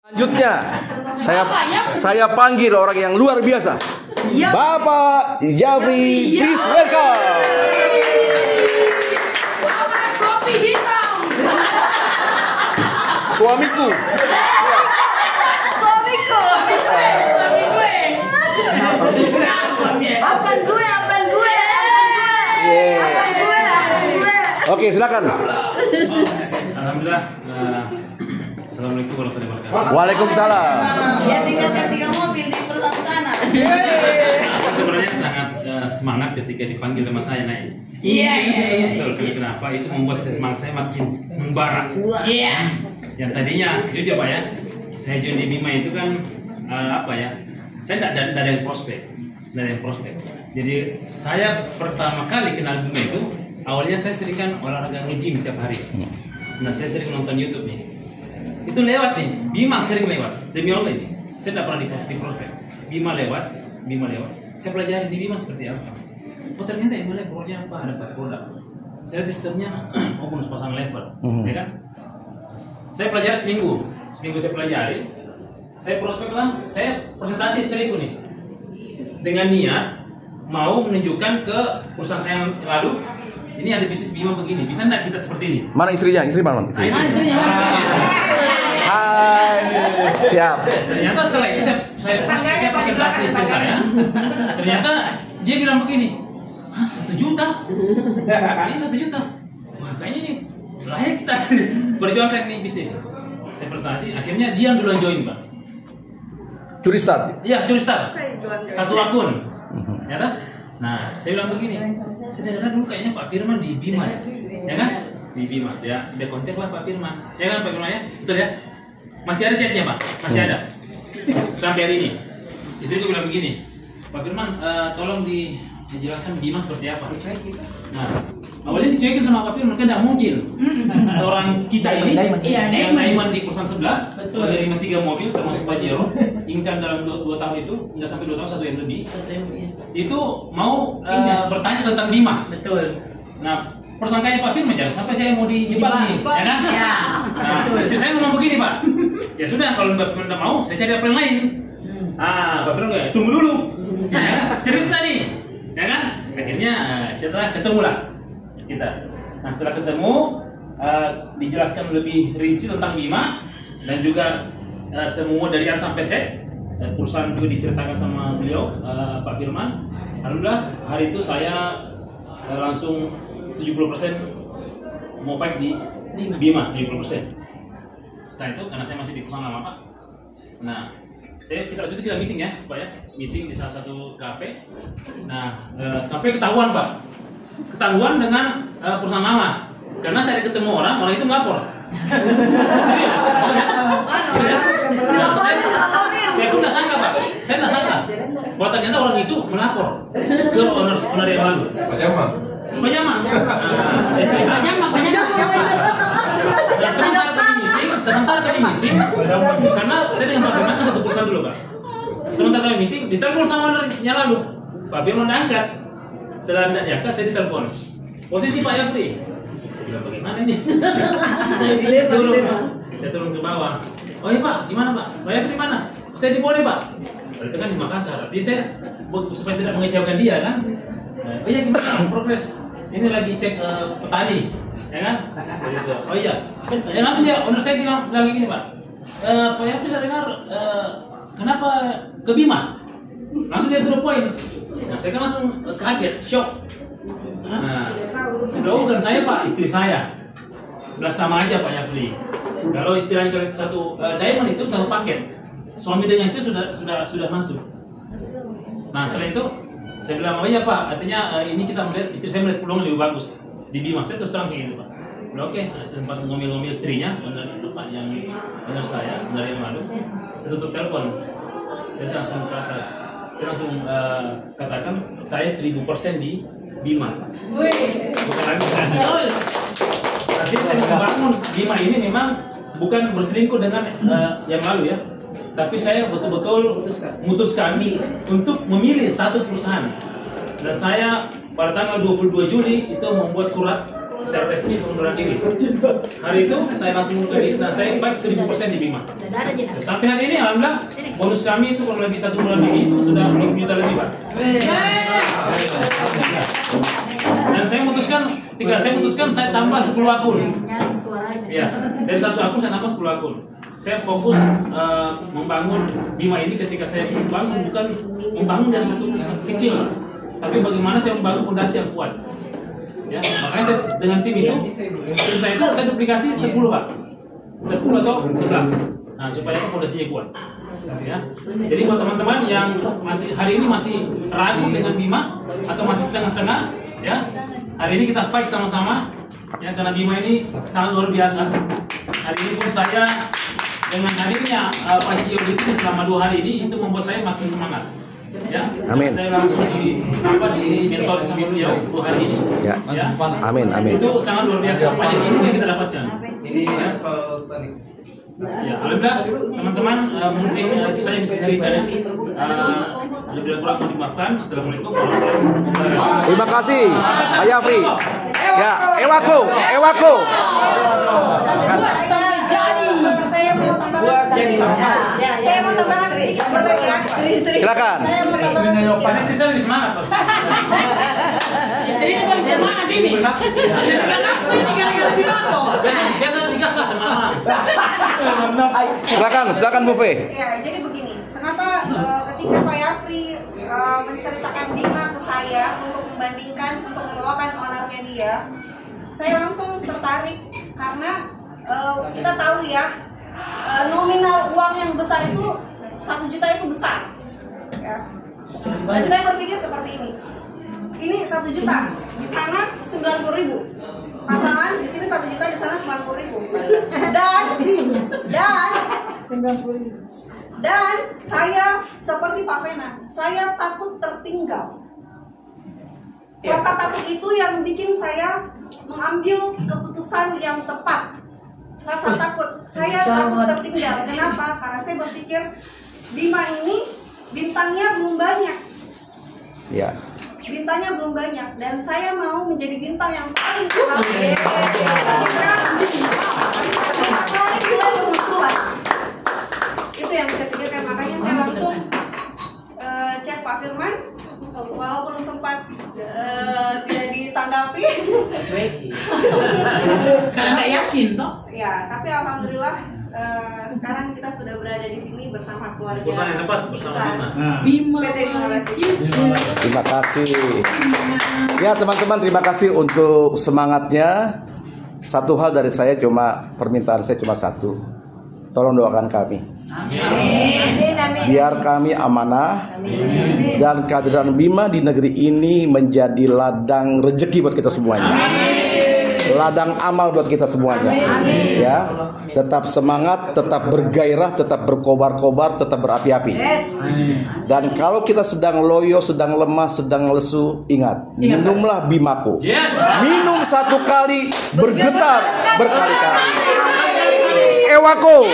Selanjutnya, saya panggil orang yang luar biasa, Bapak Jafri. Please welcome. Bapak kopi hitam. Suamiku. Suamiku. Apaan gue. Oke, silakan. Alhamdulillah. Assalamualaikum warahmatullahi wabarakatuh. Waalaikumsalam. Ya tinggalkan 3 mobil di perusahaan sana. Sebenarnya sangat semangat ketika dipanggil sama saya naik. Iya. Betul. Kenapa? Itu membuat semangat saya makin membara. Iya. Yang tadinya jujur Pak ya, saya join di Bima itu kan saya tidak ada yang prospek. Jadi saya pertama kali kenal Bima itu awalnya saya sering kan olahraga nge-gym tiap hari. Nah saya sering nonton YouTube nih. Itu lewat nih, Bima sering lewat. Demi Allah ini, saya tidak pernah di prospek. Bima lewat. Saya pelajari di Bima seperti apa. Oh ternyata yang mulai produknya apa? Ada 4 produk. Saya lihat sistemnya, bonus pasang level, ya kan? Saya pelajari seminggu saya pelajari. Saya prospek lah, saya presentasi istriku nih. Dengan niat mau menunjukkan ke perusahaan saya yang lalu, ini ada bisnis Bima begini, bisa enggak kita seperti ini? Mana istrinya? Istri mana? Istri. Hai. Siap. Ternyata setelah itu saya presentasi istri saya. Ternyata dia bilang begini, 1 juta? Ini 1 juta. Wah kayaknya ini layak kita perjuangkan ini bisnis. Saya presentasi, akhirnya dia yang duluan join Pak. Curi start. Iya curi start. 1 akun. Ya kan? Nah, saya bilang begini, saya dengar dulu kayaknya Pak Firman di Bima ya kan? Di Bima, dia kontak lah Pak Firman, ya kan Pak Firman ya? Betul ya? Masih ada chatnya Pak? Masih ada? Sampai hari ini istriku bilang begini, Pak Firman tolong dijelaskan Bima seperti apa. Nah, awalnya dicuekin sama Pak Firman, kan tidak mungkin seorang kita ini yang Diamond di perusahaan sebelah menerima 3 mobil termasuk Pajero, income dalam 2 tahun itu nggak sampai 2 tahun, 1 yang lebih itu mau bertanya tentang Bima. Betul. Nah, persangkanya Pak Firman jangan sampai saya mau dijebak nih, ya kan? Ya. Nah, istri saya ngomong begini Pak, ya sudah kalau Mbak Firman tidak mau, saya cari apa yang lain. Pak Firman nggak, tunggu dulu, ya, serius tadi, ya kan? Akhirnya setelah ketemu lah kita. Nah setelah ketemu dijelaskan lebih rinci tentang Bima dan juga semua dari A sampai Z. Perusahaan juga diceritakan sama beliau Pak Firman. Alhamdulillah hari itu saya langsung 70% mau fight di Bima 70%. Setelah itu karena saya masih di perusahaan lama Pak. Nah kita meeting ya Pak ya, meeting di salah satu kafe. Nah sampai ketahuan Pak, ketahuan dengan perusahaan lama karena saya ketemu orang itu melapor. Serius? Saya pun nggak sangka Pak, saya nggak sangka bahwa ternyata orang itu melapor ke owner yang lalu. Pak Jamal. Sementara kami meeting, karena saya dengan Pak Firman kan satu perusahaan dulu Pak. Sementara kami meeting, ditelepon sama ownernya lalu, Pak Firman angkat. Setelah tidak diangkat, saya ditelepon. Posisi Pak Jafri. Saya bilang bagaimana ini? Saya turun ke bawah. Oh iya Pak, gimana Pak? Pak Jafri mana? Saya di Bone Pak. Itu kan di Makassar. Jadi saya supaya tidak mengecewakan dia kan. Oh iya gimana progres? Ini lagi cek petani, ya kan? Oh iya. Ya langsung dia, owner saya bilang lagi gini Pak. Pak Jafri saya dengar kenapa ke Bima? Langsung dia to the point. Nah saya kan langsung kaget, shock. Nah, bukan saya Pak, istri saya. Udah sama aja Pak Jafri. Kalau istilahnya satu Diamond itu satu paket. Suami dengan istri sudah masuk. Nah setelah itu saya bilang, oh iya Pak, artinya ini kita melihat, istri saya melihat peluang lebih bagus di Bima. Saya terus terang kayak gitu Pak. Oke, sempat ngomel-ngomel istrinya, benar itu Pak, yang benar saya, benar yang malu. Saya tutup telepon, saya langsung ke atas. Saya langsung katakan, saya 1000% di Bima. Bukan lagi saya. Artinya saya membangun Bima ini memang bukan berselingkuh dengan yang lalu ya. Tapi saya betul-betul memutuskan untuk memilih satu perusahaan. Dan saya pada tanggal 22 Juli itu membuat surat secara resmi pengunduran diri. Hari itu saya langsung mengundurkan diri. Nah, saya baik 1000% di Bima. Sampai hari ini alhamdulillah bonus kami itu kurang lebih 1 bulan ini itu sudah 20 juta lebih, Pak. Dan saya memutuskan saya tambah 10 akun. Ya, dari 1 akun saya tambah 10 akun. Saya fokus membangun Bima ini. Ketika saya membangun, bukan membangun dari satu kecil, tapi bagaimana saya membangun fondasi yang kuat. Ya, makanya saya dengan tim itu, saya duplikasi 10, Pak. 10 atau 11. Nah, supaya fondasinya kuat. Ya. Jadi buat teman-teman yang masih hari ini masih ragu dengan Bima atau masih setengah-setengah, ya, hari ini kita fight sama-sama. Ya, karena Bima ini sangat luar biasa. Hari ini pun saya dengan hadirnya Pak CEO di sini selama 2 hari ini itu membuat saya makin semangat. Ya, amin. Saya langsung di mentor sama beliau 2 hari ini. Ya. Ya. Amin, amin. Itu sangat luar biasa banyak ilmu yang kita dapatkan. Ya. Ya, alhamdulillah teman-teman, mungkin saya bisa ceritakan lebih kurang mohon dimaafkan. Assalamualaikum warahmatullahi wabarakatuh. Terima kasih, Pak Yafri. Ya, Ewako. Saya mau tambahkan sedikit boleh ya? Silakan. Saya mau tambahkan sedikit. Istri saya lebih semangat, Pak. Istrinya paling semangat ini. Dengan nafsu ini gara-gara Bimako. Biasa digas lah teman-teman. Silakan Bu Fe. Ya, jadi begini. Kenapa ketika Pak Yafri menceritakan Bima ke saya untuk membandingkan, untuk membawakan ownernya dia, saya langsung tertarik karena kita tahu ya, nominal uang yang besar itu 1 juta itu besar. Ya. Dan saya berpikir seperti ini. Ini 1 juta, di sana 90.000. Pasangan di sini 1 juta, di sana 90.000. Dan saya seperti Pak Vena, saya takut tertinggal. Rasa takut itu yang bikin saya mengambil keputusan yang tepat. Rasa takut, saya takut tertinggal. Kenapa? Karena saya berpikir Bima ini bintangnya belum banyak. Ya. Bintangnya belum banyak dan saya mau menjadi bintang yang paling kuat. Itu yang saya pikirkan, makanya saya langsung chat Pak Firman, walaupun sempat tidak ditanggapi. Karena nggak yakin toh? Ya, tapi alhamdulillah sekarang kita sudah berada di sini bersama keluarga. Perusahaan yang tepat bersama Bima. Bima. PT Bima Lagi. Terima kasih. Ya teman-teman, terima kasih untuk semangatnya. Satu hal dari saya, permintaan saya cuma satu. Tolong doakan kami. Biar kami amanah dan kehadiran Bima di negeri ini menjadi ladang rezeki buat kita semuanya. Ladang amal buat kita semuanya. Ya, tetap semangat, tetap bergairah, tetap berkobar-kobar, tetap berapi-api. Dan kalau kita sedang loyo, sedang lemah, sedang lesu, ingat, minumlah Bimako. Minum 1 kali, bergetar berkali-kali. Ewako.